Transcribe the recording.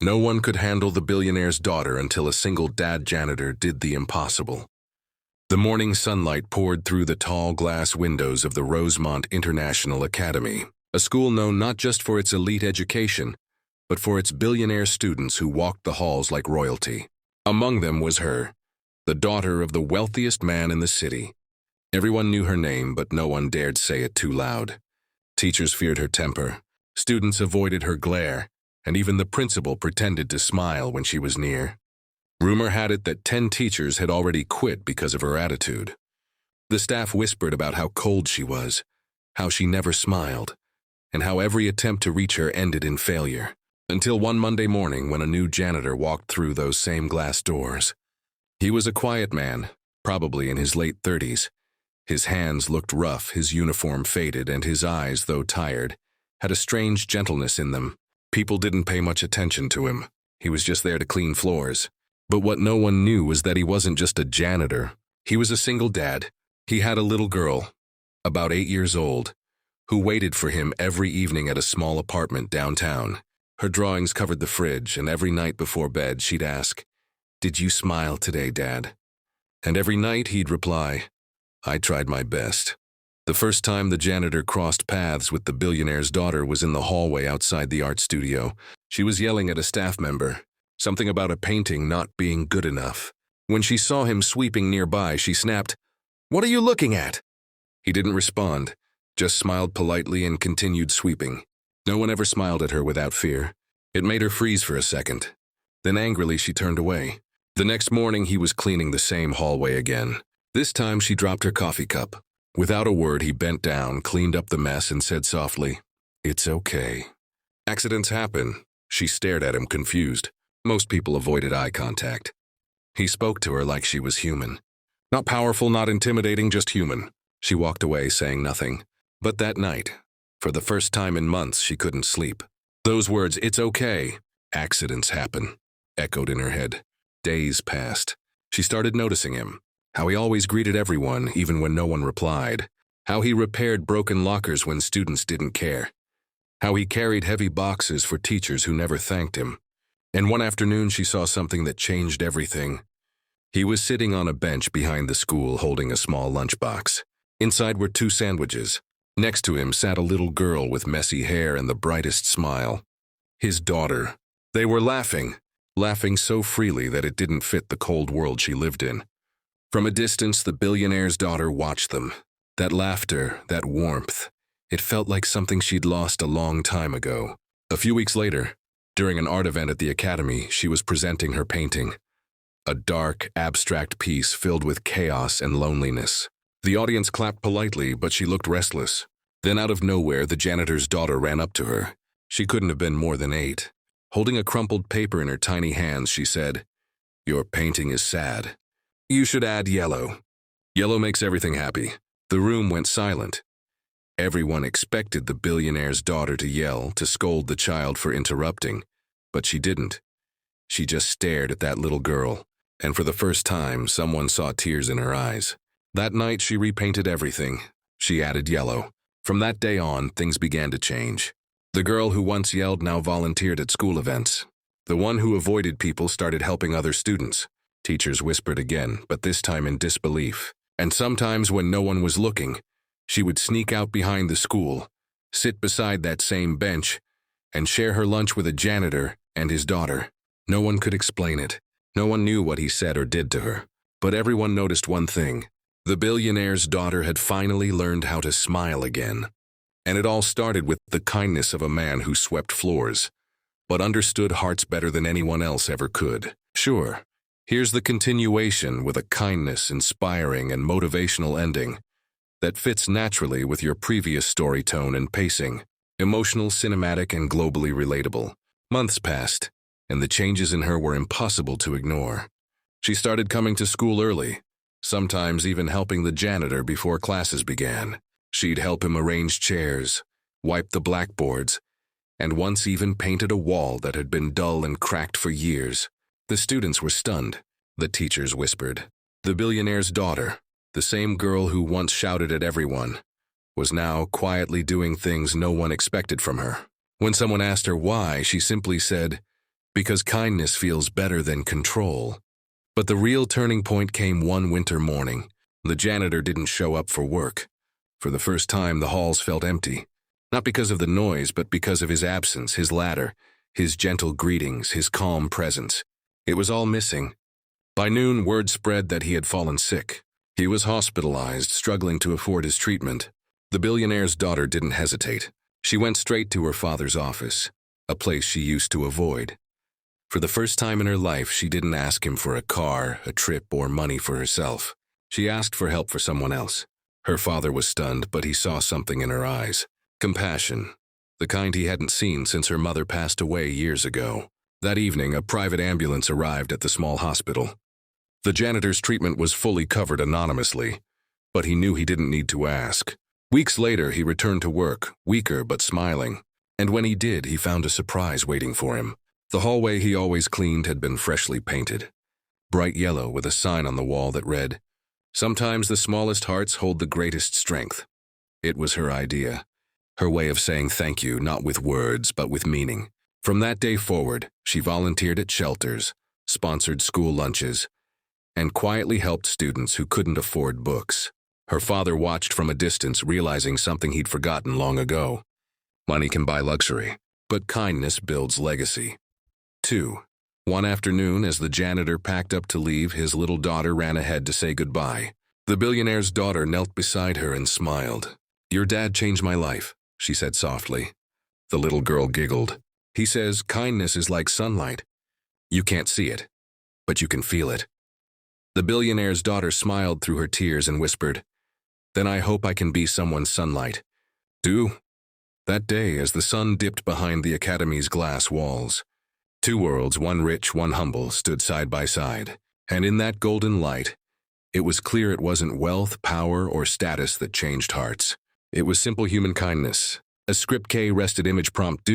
No one could handle the billionaire's daughter until a single dad janitor did the impossible. The morning sunlight poured through the tall glass windows of the Rosemont International Academy, a school known not just for its elite education, but for its billionaire students who walked the halls like royalty. Among them was her, the daughter of the wealthiest man in the city. Everyone knew her name, but no one dared say it too loud. Teachers feared her temper, students avoided her glare, and even the principal pretended to smile when she was near. Rumor had it that 10 teachers had already quit because of her attitude. The staff whispered about how cold she was, how she never smiled, and how every attempt to reach her ended in failure. Until one Monday morning when a new janitor walked through those same glass doors. He was a quiet man, probably in his late 30s. His hands looked rough, his uniform faded, and his eyes, though tired, had a strange gentleness in them. People didn't pay much attention to him. He was just there to clean floors. But what no one knew was that he wasn't just a janitor. He was a single dad. He had a little girl, about 8 years old, who waited for him every evening at a small apartment downtown. Her drawings covered the fridge, and every night before bed she'd ask, "Did you smile today, Dad?" And every night he'd reply, "I tried my best." The first time the janitor crossed paths with the billionaire's daughter was in the hallway outside the art studio. She was yelling at a staff member, something about a painting not being good enough. When she saw him sweeping nearby, she snapped, "What are you looking at?" He didn't respond, just smiled politely and continued sweeping. No one ever smiled at her without fear. It made her freeze for a second. Then angrily she turned away. The next morning he was cleaning the same hallway again. This time she dropped her coffee cup. Without a word he bent down, cleaned up the mess, and said softly, "It's okay." Accidents happen. She stared at him, confused. Most people avoided eye contact. He spoke to her like she was human. Not powerful, not intimidating, just human. She walked away, saying nothing. But that night, for the first time in months, she couldn't sleep. Those words, "It's okay, accidents happen," echoed in her head. Days passed. She started noticing him. How he always greeted everyone, even when no one replied. How he repaired broken lockers when students didn't care. How he carried heavy boxes for teachers who never thanked him. And one afternoon she saw something that changed everything. He was sitting on a bench behind the school holding a small lunchbox. Inside were 2 sandwiches. Next to him sat a little girl with messy hair and the brightest smile. His daughter. They were laughing so freely that it didn't fit the cold world she lived in. From a distance, the billionaire's daughter watched them. That laughter, that warmth, it felt like something she'd lost a long time ago. A few weeks later, during an art event at the academy, she was presenting her painting. A dark, abstract piece filled with chaos and loneliness. The audience clapped politely, but she looked restless. Then out of nowhere, the janitor's daughter ran up to her. She couldn't have been more than 8. Holding a crumpled paper in her tiny hands, she said, "Your painting is sad. You should add yellow. Yellow makes everything happy." The room went silent. Everyone expected the billionaire's daughter to yell, to scold the child for interrupting, but she didn't. She just stared at that little girl, and for the first time, someone saw tears in her eyes. That night, she repainted everything. She added yellow. From that day on, things began to change. The girl who once yelled now volunteered at school events. The one who avoided people started helping other students. Teachers whispered again, but this time in disbelief. And sometimes when no one was looking, she would sneak out behind the school, sit beside that same bench, and share her lunch with a janitor and his daughter. No one could explain it. No one knew what he said or did to her. But everyone noticed one thing. The billionaire's daughter had finally learned how to smile again. And it all started with the kindness of a man who swept floors, but understood hearts better than anyone else ever could. Sure, here's the continuation with a kindness, inspiring, and motivational ending that fits naturally with your previous story tone and pacing. Emotional, cinematic, and globally relatable. Months passed, and the changes in her were impossible to ignore. She started coming to school early, sometimes even helping the janitor before classes began. She'd help him arrange chairs, wipe the blackboards, and once even painted a wall that had been dull and cracked for years. The students were stunned. The teachers whispered. The billionaire's daughter, the same girl who once shouted at everyone, was now quietly doing things no one expected from her. When someone asked her why, she simply said, because kindness feels better than control. But the real turning point came one winter morning. The janitor didn't show up for work. For the first time, the halls felt empty. Not because of the noise, but because of his absence, his ladder, his gentle greetings, his calm presence. It was all missing. By noon, word spread that he had fallen sick. He was hospitalized, struggling to afford his treatment. The billionaire's daughter didn't hesitate. She went straight to her father's office, a place she used to avoid. For the first time in her life, she didn't ask him for a car, a trip, or money for herself. She asked for help for someone else. Her father was stunned, but he saw something in her eyes. Compassion. The kind he hadn't seen since her mother passed away years ago. That evening, a private ambulance arrived at the small hospital. The janitor's treatment was fully covered anonymously, but he knew he didn't need to ask. Weeks later, he returned to work, weaker but smiling. And when he did, he found a surprise waiting for him. The hallway he always cleaned had been freshly painted. Bright yellow with a sign on the wall that read, "Sometimes the smallest hearts hold the greatest strength." It was her idea. Her way of saying thank you, not with words, but with meaning. From that day forward, she volunteered at shelters, sponsored school lunches, and quietly helped students who couldn't afford books. Her father watched from a distance, realizing something he'd forgotten long ago. Money can buy luxury, but kindness builds legacy. 2. One afternoon, as the janitor packed up to leave, his little daughter ran ahead to say goodbye. The billionaire's daughter knelt beside her and smiled. "Your dad changed my life," she said softly. The little girl giggled. "He says kindness is like sunlight. You can't see it, but you can feel it." The billionaire's daughter smiled through her tears and whispered, "Then I hope I can be someone's sunlight." That day, as the sun dipped behind the academy's glass walls, two worlds, one rich, one humble, stood side by side. And in that golden light, it was clear it wasn't wealth, power, or status that changed hearts. It was simple human kindness. A script K rested image prompt